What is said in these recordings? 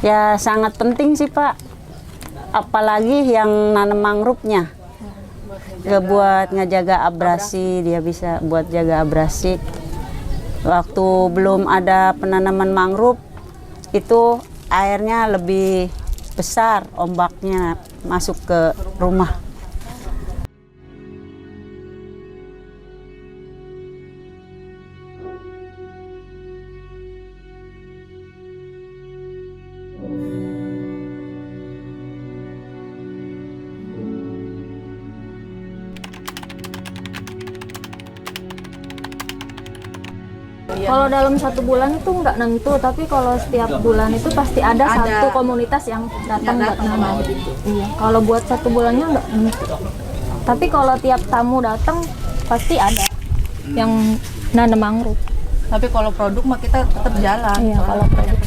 Ya sangat penting sih Pak, apalagi yang nanam mangrove-nya. Buat ngejaga abrasi, dia bisa buat jaga abrasi. Waktu belum ada penanaman mangrove, itu airnya lebih besar, ombaknya masuk ke rumah. Kalau dalam 1 bulan itu nggak nentu, tapi kalau setiap bulan itu pasti ada satu komunitas yang datang buat nanam. Iya. Kalau buat 1 bulannya nggak nentu. Tapi kalau tiap tamu datang pasti ada yang nanam mangrove. Tapi kalau produk mah kita tetap jalan. Iya, kalau produk.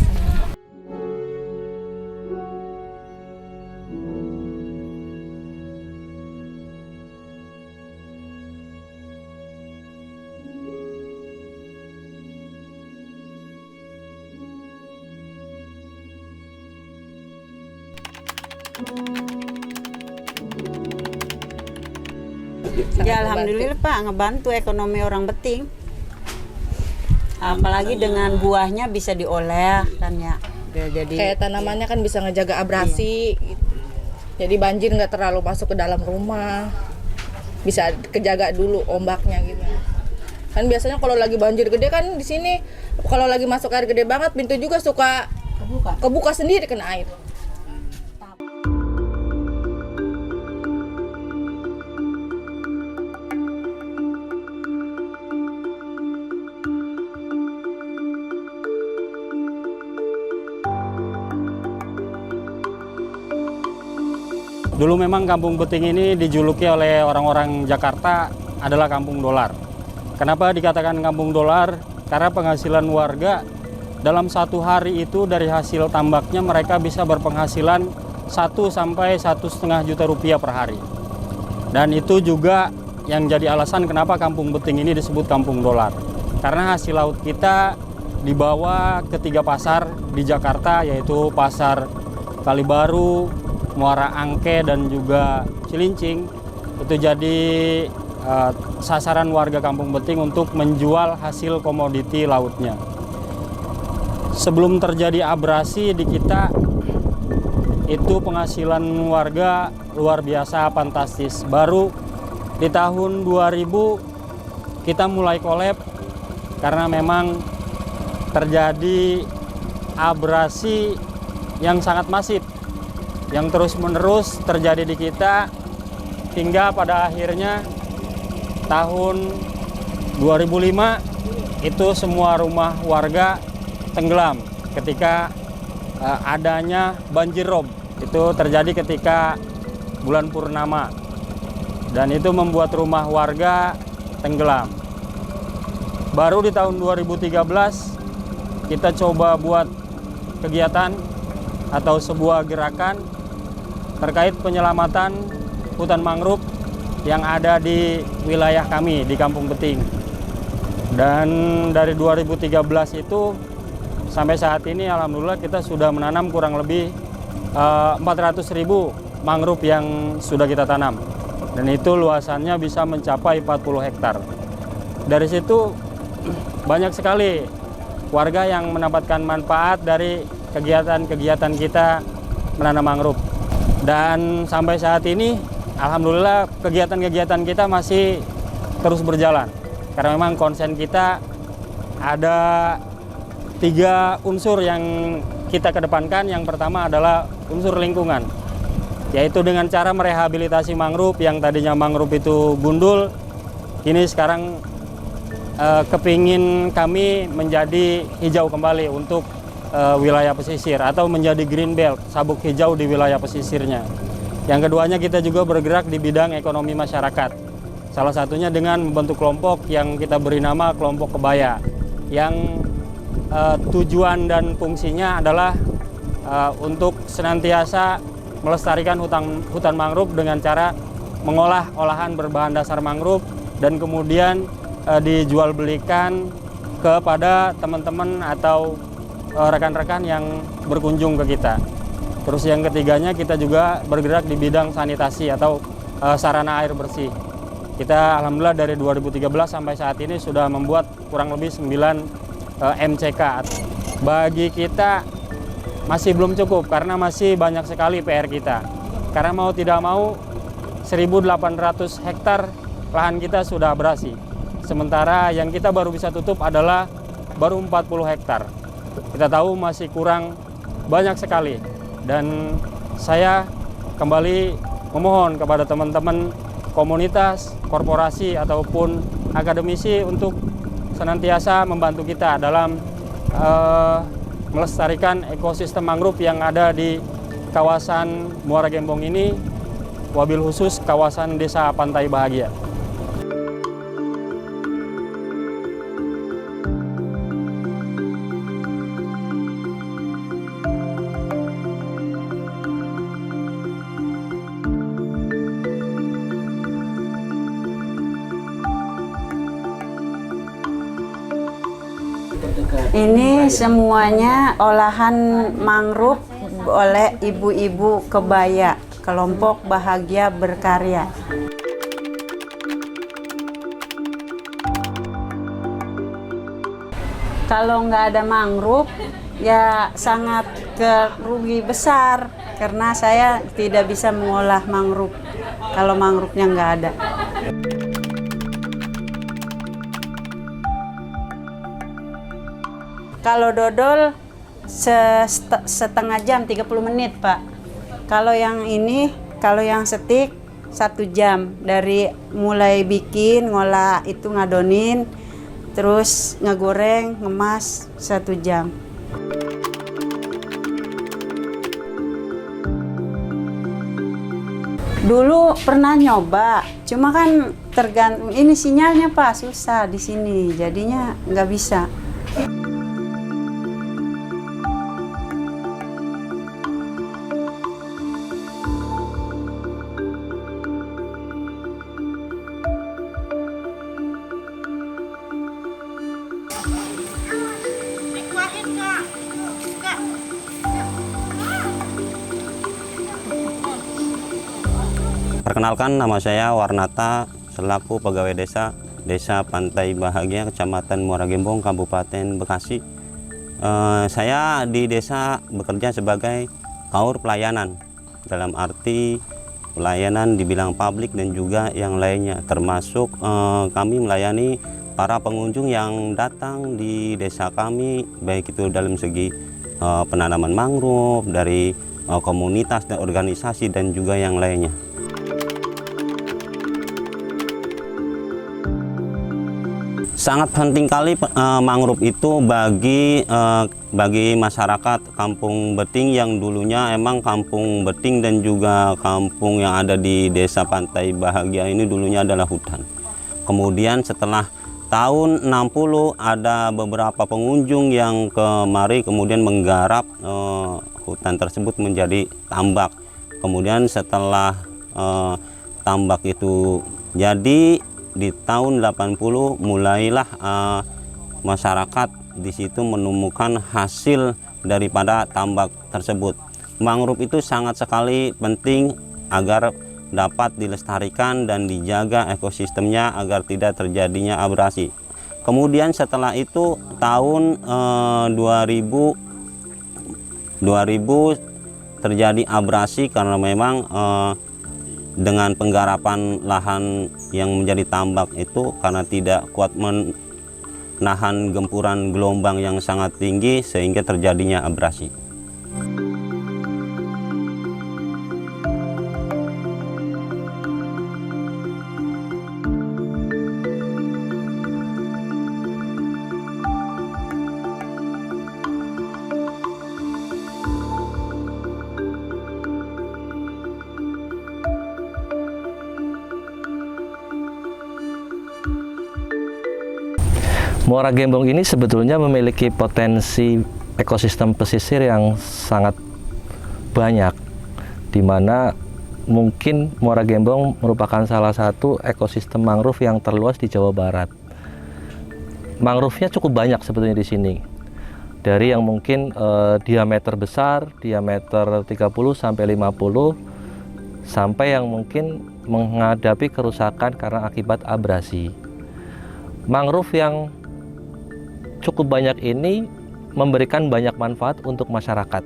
Ya alhamdulillah Pak, ngebantu ekonomi orang Beting. Apalagi dengan buahnya bisa diolah kan ya. Jadi Kayak tanamannya kan bisa ngejaga abrasi. Jadi banjir nggak terlalu masuk ke dalam rumah. Bisa kejaga dulu ombaknya gitu. Kan biasanya kalau lagi banjir gede kan di sini kalau lagi masuk air gede banget pintu juga suka kebuka sendiri kena air. Dulu memang Kampung Beting ini dijuluki oleh orang-orang Jakarta adalah kampung dolar. Kenapa dikatakan kampung dolar? Karena penghasilan warga dalam 1 hari itu dari hasil tambaknya mereka bisa berpenghasilan 1 sampai 1,5 juta rupiah per hari. Dan itu juga yang jadi alasan kenapa Kampung Beting ini disebut kampung dolar. Karena hasil laut kita dibawa ke 3 pasar di Jakarta, yaitu pasar Kalibaru, Muara Angke, dan juga Cilincing. Itu jadi sasaran warga Kampung Beting untuk menjual hasil komoditi lautnya. Sebelum terjadi abrasi di kita, itu penghasilan warga luar biasa fantastis. Baru di tahun 2000 kita mulai kolab karena memang terjadi abrasi yang sangat masif, yang terus-menerus terjadi di kita, hingga pada akhirnya tahun 2005 itu semua rumah warga tenggelam ketika adanya banjir rob. Itu terjadi ketika bulan purnama dan itu membuat rumah warga tenggelam. Baru di tahun 2013 kita coba buat kegiatan atau sebuah gerakan terkait penyelamatan hutan mangrove yang ada di wilayah kami di Kampung Beting. Dan dari 2013 itu sampai saat ini alhamdulillah kita sudah menanam kurang lebih 400.000 mangrove yang sudah kita tanam. Dan itu luasannya bisa mencapai 40 hektar. Dari situ banyak sekali warga yang mendapatkan manfaat dari kegiatan-kegiatan kita menanam mangrove. Dan sampai saat ini alhamdulillah kegiatan-kegiatan kita masih terus berjalan. Karena memang konsen kita ada 3 unsur yang kita kedepankan. Yang pertama adalah unsur lingkungan, yaitu dengan cara merehabilitasi mangrove yang tadinya mangrove itu gundul, kini sekarang kepingin kami menjadi hijau kembali untuk wilayah pesisir atau menjadi green belt, sabuk hijau di wilayah pesisirnya. Yang keduanya kita juga bergerak di bidang ekonomi masyarakat. Salah satunya dengan membentuk kelompok yang kita beri nama kelompok kebaya, yang tujuan dan fungsinya adalah untuk senantiasa melestarikan hutan mangrove dengan cara mengolah olahan berbahan dasar mangrove dan kemudian dijual belikan kepada teman-teman atau rekan-rekan yang berkunjung ke kita. Terus yang ketiganya kita juga bergerak di bidang sanitasi atau sarana air bersih. Kita alhamdulillah dari 2013 sampai saat ini sudah membuat kurang lebih 9 MCK. Bagi kita masih belum cukup karena masih banyak sekali PR kita. Karena mau tidak mau 1.800 hektar lahan kita sudah abrasi. Sementara yang kita baru bisa tutup adalah baru 40 hektar. Kita tahu masih kurang banyak sekali. Dan saya kembali memohon kepada teman-teman komunitas, korporasi ataupun akademisi untuk senantiasa membantu kita dalam melestarikan ekosistem mangrove yang ada di kawasan Muara Gembong ini, wabil khusus kawasan Desa Pantai Bahagia. Ini semuanya olahan mangrove oleh ibu-ibu kebaya, kelompok Bahagia Berkarya. Kalau nggak ada mangrove, ya sangat kerugi besar karena saya tidak bisa mengolah mangrove kalau mangrove-nya nggak ada. Kalau dodol setengah jam, 30 menit, Pak. Kalau yang ini, kalau yang stik 1 jam. Dari mulai bikin, ngolah itu ngadonin, terus ngegoreng, ngemas 1 jam. Dulu pernah nyoba, cuma kan tergantung ini sinyalnya, Pak, susah di sini. Jadinya nggak bisa. Perkenalkan, nama saya Warnata selaku pegawai Desa Pantai Bahagia, Kecamatan Muara Gembong, Kabupaten Bekasi. Saya di desa bekerja sebagai kaur pelayanan, dalam arti pelayanan di bidang publik dan juga yang lainnya, termasuk kami melayani para pengunjung yang datang di desa kami, baik itu dalam segi penanaman mangrove dari komunitas dan organisasi dan juga yang lainnya. Sangat penting kali mangrove itu bagi masyarakat Kampung Beting yang dulunya emang Kampung Beting dan juga kampung yang ada di Desa Pantai Bahagia ini dulunya adalah hutan. Kemudian setelah tahun 60 ada beberapa pengunjung yang kemari kemudian menggarap hutan tersebut menjadi tambak. Kemudian setelah tambak itu jadi, di tahun 80 mulailah masyarakat di situ menemukan hasil daripada tambak tersebut. Mangrove itu sangat sekali penting agar dapat dilestarikan dan dijaga ekosistemnya agar tidak terjadinya abrasi. Kemudian setelah itu tahun 2000 terjadi abrasi karena memang dengan penggarapan lahan yang menjadi tambak itu karena tidak kuat menahan gempuran gelombang yang sangat tinggi sehingga terjadinya abrasi. Muara Gembong ini sebetulnya memiliki potensi ekosistem pesisir yang sangat banyak, di mana mungkin Muara Gembong merupakan salah satu ekosistem mangrove yang terluas di Jawa Barat. Mangrove-nya cukup banyak sebetulnya di sini. Dari yang mungkin diameter besar, diameter 30 sampai 50, sampai yang mungkin menghadapi kerusakan karena akibat abrasi. Mangrove yang cukup banyak ini memberikan banyak manfaat untuk masyarakat.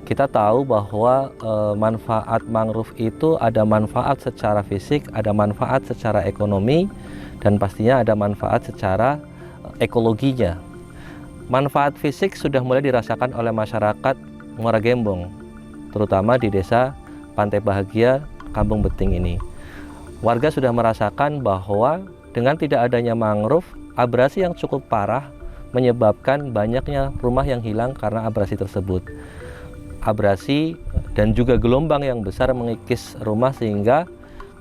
Kita tahu bahwa manfaat mangrove itu ada manfaat secara fisik, ada manfaat secara ekonomi, dan pastinya ada manfaat secara ekologinya. Manfaat fisik sudah mulai dirasakan oleh masyarakat Muara Gembong, terutama di desa Pantai Bahagia, Kampung Beting ini. Warga sudah merasakan bahwa dengan tidak adanya mangrove, abrasi yang cukup parah menyebabkan banyaknya rumah yang hilang karena abrasi tersebut. Abrasi dan juga gelombang yang besar mengikis rumah sehingga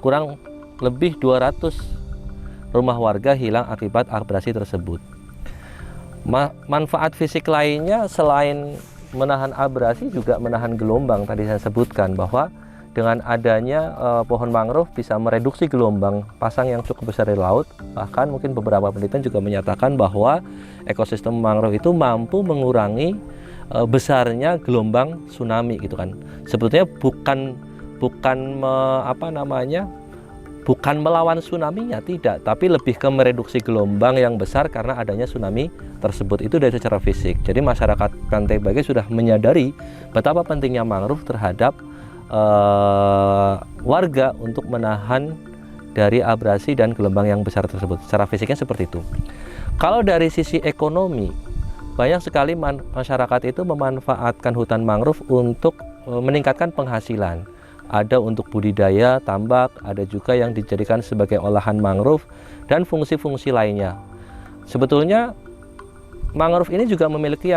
kurang lebih 200 rumah warga hilang akibat abrasi tersebut. Manfaat fisik lainnya selain menahan abrasi juga menahan gelombang. Tadi saya sebutkan bahwa dengan adanya pohon mangrove bisa mereduksi gelombang pasang yang cukup besar di laut. Bahkan mungkin beberapa penelitian juga menyatakan bahwa ekosistem mangrove itu mampu mengurangi besarnya gelombang tsunami gitu kan. Sebetulnya bukan melawan tsunami-nya, tidak, tapi lebih ke mereduksi gelombang yang besar karena adanya tsunami tersebut. Itu dari secara fisik. Jadi masyarakat Pantai Bahagia sudah menyadari betapa pentingnya mangrove terhadap warga untuk menahan dari abrasi dan gelombang yang besar tersebut. Secara fisiknya seperti itu. Kalau dari sisi ekonomi, banyak sekali masyarakat itu memanfaatkan hutan mangrove untuk meningkatkan penghasilan. Ada untuk budidaya tambak, ada juga yang dijadikan sebagai olahan mangrove dan fungsi-fungsi lainnya. Sebetulnya mangrove ini juga memiliki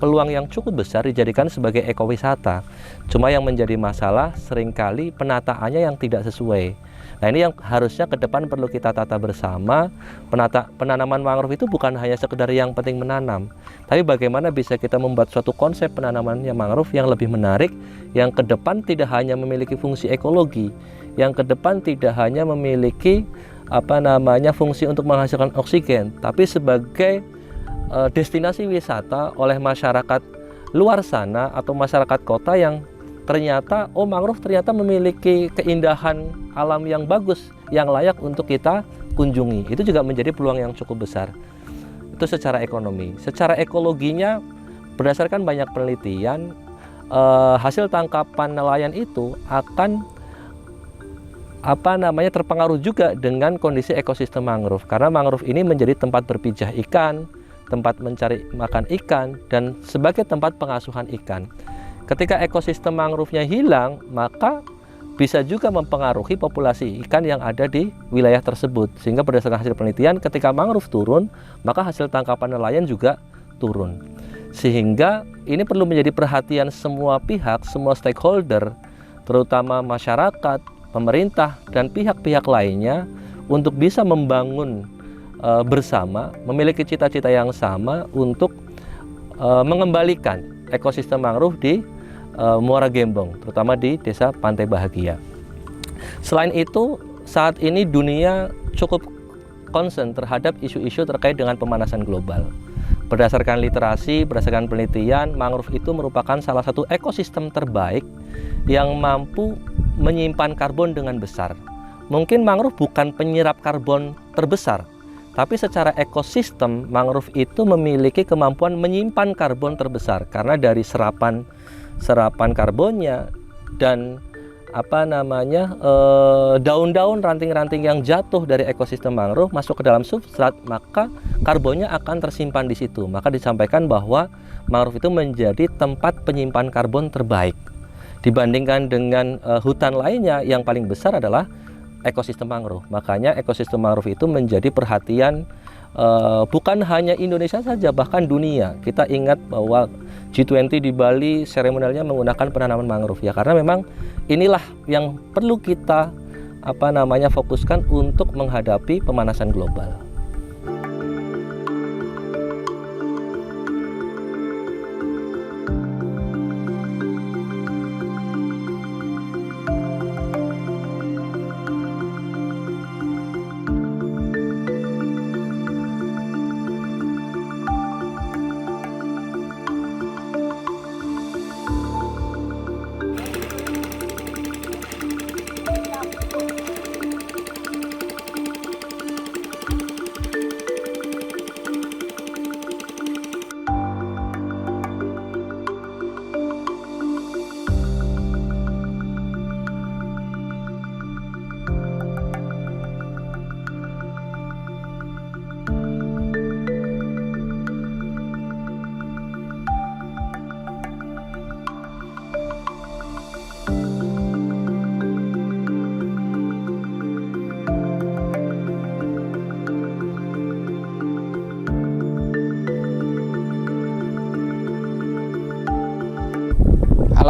peluang yang cukup besar dijadikan sebagai ekowisata. Cuma yang menjadi masalah seringkali penataannya yang tidak sesuai. Nah, ini yang harusnya ke depan perlu kita tata bersama. Penanaman mangrove itu bukan hanya sekedar yang penting menanam, tapi bagaimana bisa kita membuat suatu konsep penanamannya mangrove yang lebih menarik, yang ke depan tidak hanya memiliki fungsi ekologi, yang ke depan tidak hanya memiliki fungsi untuk menghasilkan oksigen, tapi sebagai destinasi wisata oleh masyarakat luar sana atau masyarakat kota yang ternyata mangrove ternyata memiliki keindahan alam yang bagus yang layak untuk kita kunjungi. Itu juga menjadi peluang yang cukup besar. Itu secara ekonomi. Secara ekologinya, berdasarkan banyak penelitian, hasil tangkapan nelayan itu akan terpengaruh juga dengan kondisi ekosistem mangrove, karena mangrove ini menjadi tempat berpijah ikan, tempat mencari makan ikan, dan sebagai tempat pengasuhan ikan. Ketika ekosistem mangrove-nya hilang, maka bisa juga mempengaruhi populasi ikan yang ada di wilayah tersebut. Sehingga berdasarkan hasil penelitian, ketika mangrove turun, maka hasil tangkapan nelayan juga turun. Sehingga ini perlu menjadi perhatian semua pihak, semua stakeholder, terutama masyarakat, pemerintah, dan pihak-pihak lainnya untuk bisa membangun bersama, memiliki cita-cita yang sama untuk mengembalikan ekosistem mangrove di Muara Gembong, terutama di desa Pantai Bahagia. Selain itu, saat ini dunia cukup concern terhadap isu-isu terkait dengan pemanasan global. Berdasarkan literasi, berdasarkan penelitian, mangrove itu merupakan salah satu ekosistem terbaik yang mampu menyimpan karbon dengan besar. Mungkin mangrove bukan penyerap karbon terbesar, tapi secara ekosistem mangrove itu memiliki kemampuan menyimpan karbon terbesar karena dari serapan karbonnya dan daun-daun, ranting-ranting yang jatuh dari ekosistem mangrove masuk ke dalam substrat, maka karbonnya akan tersimpan di situ. Maka disampaikan bahwa mangrove itu menjadi tempat penyimpan karbon terbaik. Dibandingkan dengan hutan lainnya, yang paling besar adalah ekosistem mangrove. Makanya ekosistem mangrove itu menjadi perhatian bukan hanya Indonesia saja, bahkan dunia. Kita ingat bahwa G20 di Bali seremonialnya menggunakan penanaman mangrove ya, karena memang inilah yang perlu kita fokuskan untuk menghadapi pemanasan global.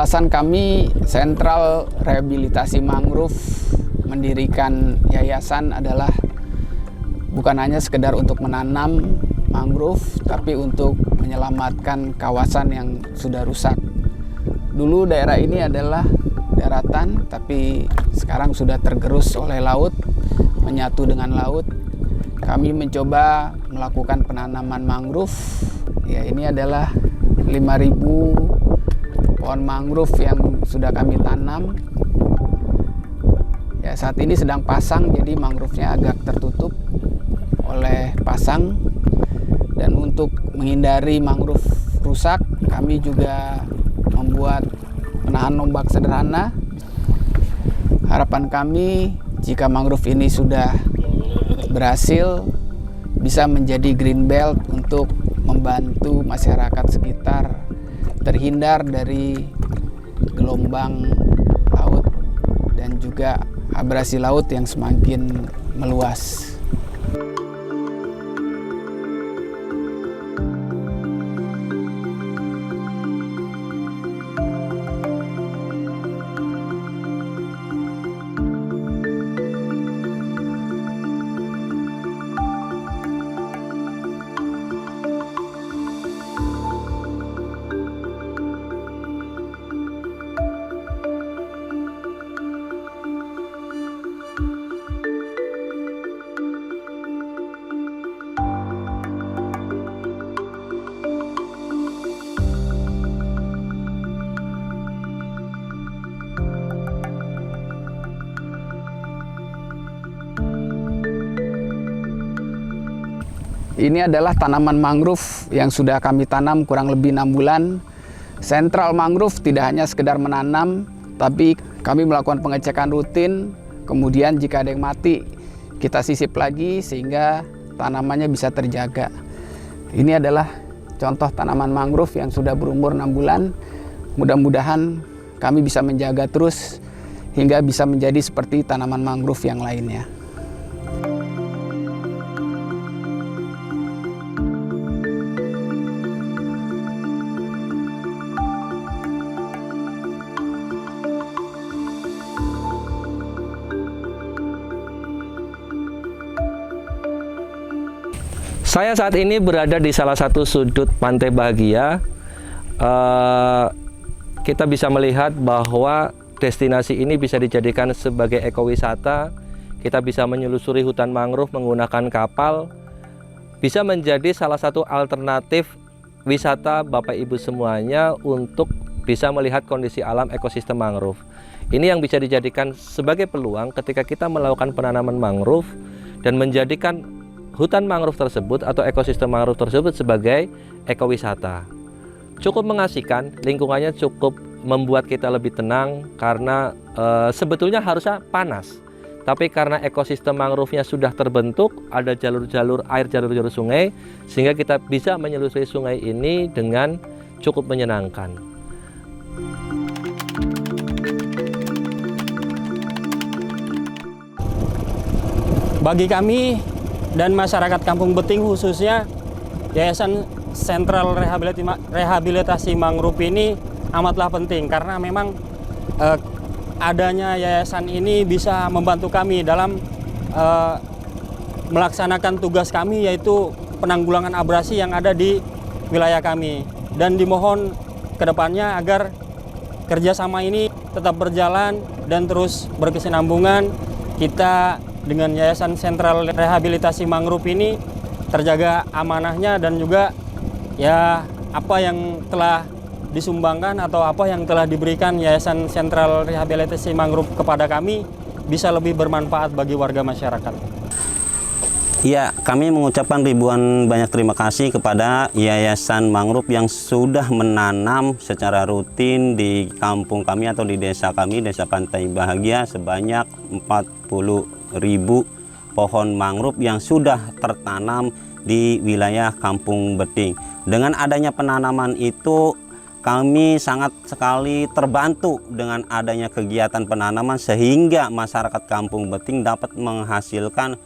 alasan kami Sentral Rehabilitasi Mangrove mendirikan yayasan adalah bukan hanya sekedar untuk menanam mangrove, tapi untuk menyelamatkan kawasan yang sudah rusak. Dulu daerah ini adalah daratan, tapi sekarang sudah tergerus oleh laut, menyatu dengan laut. Kami mencoba melakukan penanaman mangrove. Ya, ini adalah 5.000 pohon mangrove yang sudah kami tanam. Ya, saat ini sedang pasang, jadi mangrove-nya agak tertutup oleh pasang. Dan untuk menghindari mangrove rusak, kami juga membuat penahan ombak sederhana. Harapan kami jika mangrove ini sudah berhasil bisa menjadi green belt untuk membantu masyarakat sekitar terhindar dari gelombang laut dan juga abrasi laut yang semakin meluas. Ini adalah tanaman mangrove yang sudah kami tanam kurang lebih 6 bulan. Sentral Mangrove tidak hanya sekedar menanam, tapi kami melakukan pengecekan rutin. Kemudian jika ada yang mati, kita sisip lagi sehingga tanamannya bisa terjaga. Ini adalah contoh tanaman mangrove yang sudah berumur 6 bulan. Mudah-mudahan kami bisa menjaga terus hingga bisa menjadi seperti tanaman mangrove yang lainnya. Saya saat ini berada di salah satu sudut Pantai Bahagia. Kita bisa melihat bahwa destinasi ini bisa dijadikan sebagai ekowisata. Kita bisa menyelusuri hutan mangrove menggunakan kapal. Bisa menjadi salah satu alternatif wisata Bapak Ibu semuanya untuk bisa melihat kondisi alam ekosistem mangrove. Ini yang bisa dijadikan sebagai peluang ketika kita melakukan penanaman mangrove dan menjadikan hutan mangrove tersebut atau ekosistem mangrove tersebut sebagai ekowisata. Cukup mengasihkan, lingkungannya cukup membuat kita lebih tenang karena sebetulnya harusnya panas. Tapi karena ekosistem mangrove-nya sudah terbentuk, ada jalur-jalur air, jalur-jalur sungai, sehingga kita bisa menyelusuri sungai ini dengan cukup menyenangkan. Bagi kami dan masyarakat Kampung Beting khususnya, Yayasan Sentral Rehabilitasi Mangrove ini amatlah penting karena memang adanya yayasan ini bisa membantu kami dalam melaksanakan tugas kami, yaitu penanggulangan abrasi yang ada di wilayah kami. Dan dimohon kedepannya agar kerjasama ini tetap berjalan dan terus berkesinambungan. Kita dengan Yayasan Sentral Rehabilitasi Mangrove ini terjaga amanahnya dan juga ya apa yang telah disumbangkan atau apa yang telah diberikan Yayasan Sentral Rehabilitasi Mangrove kepada kami bisa lebih bermanfaat bagi warga masyarakat. Ya, kami mengucapkan ribuan banyak terima kasih kepada Yayasan Mangrove yang sudah menanam secara rutin di kampung kami atau di desa kami, Desa Pantai Bahagia, sebanyak 40.000 pohon mangrove yang sudah tertanam di wilayah Kampung Beting. Dengan adanya penanaman itu, kami sangat sekali terbantu dengan adanya kegiatan penanaman sehingga masyarakat Kampung Beting dapat menghasilkan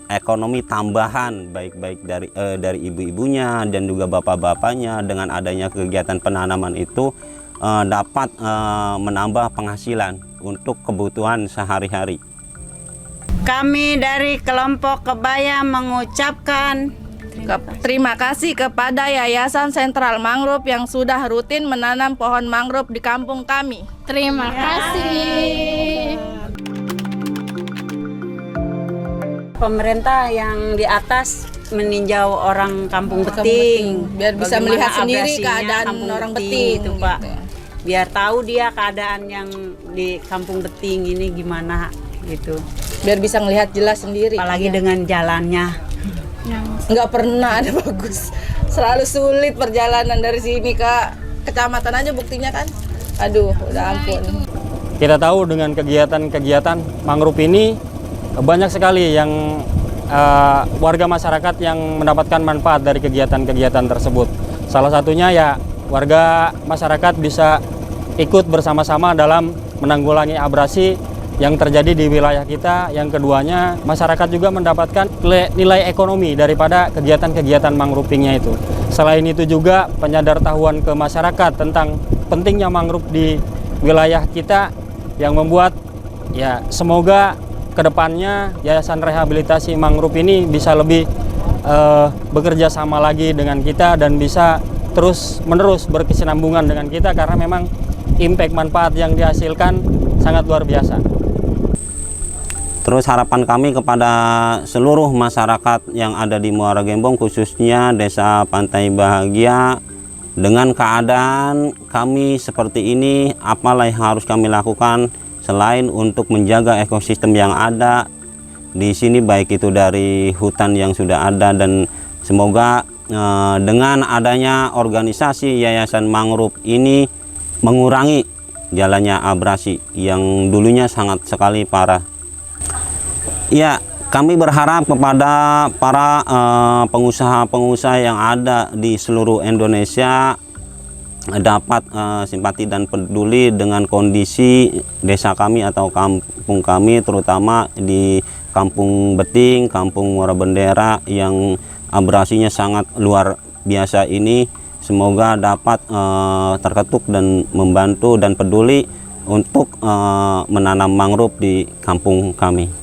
ekonomi tambahan baik dari ibu-ibunya dan juga bapak-bapaknya. Dengan adanya kegiatan penanaman itu dapat menambah penghasilan untuk kebutuhan sehari-hari. Kami dari kelompok Kebaya mengucapkan Terima kasih kepada Yayasan Sentral Mangrove yang sudah rutin menanam pohon mangrove di kampung kami. Terima kasih. pemerintah yang di atas meninjau orang Kampung Beting, biar bisa bagaimana melihat sendiri abrasinya keadaan Kampung orang Beting itu, Pak. gitu. Biar tahu dia keadaan yang di Kampung Beting ini gimana gitu. Biar bisa ngelihat jelas sendiri. Apalagi Iya. dengan jalannya. Nggak pernah ada bagus. Selalu sulit perjalanan dari sini ke kecamatan aja buktinya kan. Aduh, udah ampun. Kita tahu dengan kegiatan-kegiatan mangrove ini banyak sekali yang warga masyarakat yang mendapatkan manfaat dari kegiatan-kegiatan tersebut. Salah satunya ya warga masyarakat bisa ikut bersama-sama dalam menanggulangi abrasi yang terjadi di wilayah kita. Yang keduanya, masyarakat juga mendapatkan nilai ekonomi daripada kegiatan-kegiatan mangrovingnya itu. Selain itu juga penyadartahuan ke masyarakat tentang pentingnya mangrove di wilayah kita yang membuat ya semoga kedepannya Yayasan Rehabilitasi Mangrove ini bisa lebih bekerja sama lagi dengan kita dan bisa terus-menerus berkesinambungan dengan kita karena memang impact manfaat yang dihasilkan sangat luar biasa. Terus harapan kami kepada seluruh masyarakat yang ada di Muara Gembong, khususnya Desa Pantai Bahagia, dengan keadaan kami seperti ini, apalah yang harus kami lakukan selain untuk menjaga ekosistem yang ada di sini, baik itu dari hutan yang sudah ada, dan semoga dengan adanya organisasi Yayasan Mangrove ini mengurangi jalannya abrasi yang dulunya sangat sekali parah. Ya, kami berharap kepada para pengusaha-pengusaha yang ada di seluruh Indonesia dapat simpati dan peduli dengan kondisi desa kami atau kampung kami, terutama di Kampung Beting, Kampung Muara Bendera yang abrasinya sangat luar biasa ini. Semoga dapat terketuk dan membantu dan peduli untuk menanam mangrove di kampung kami.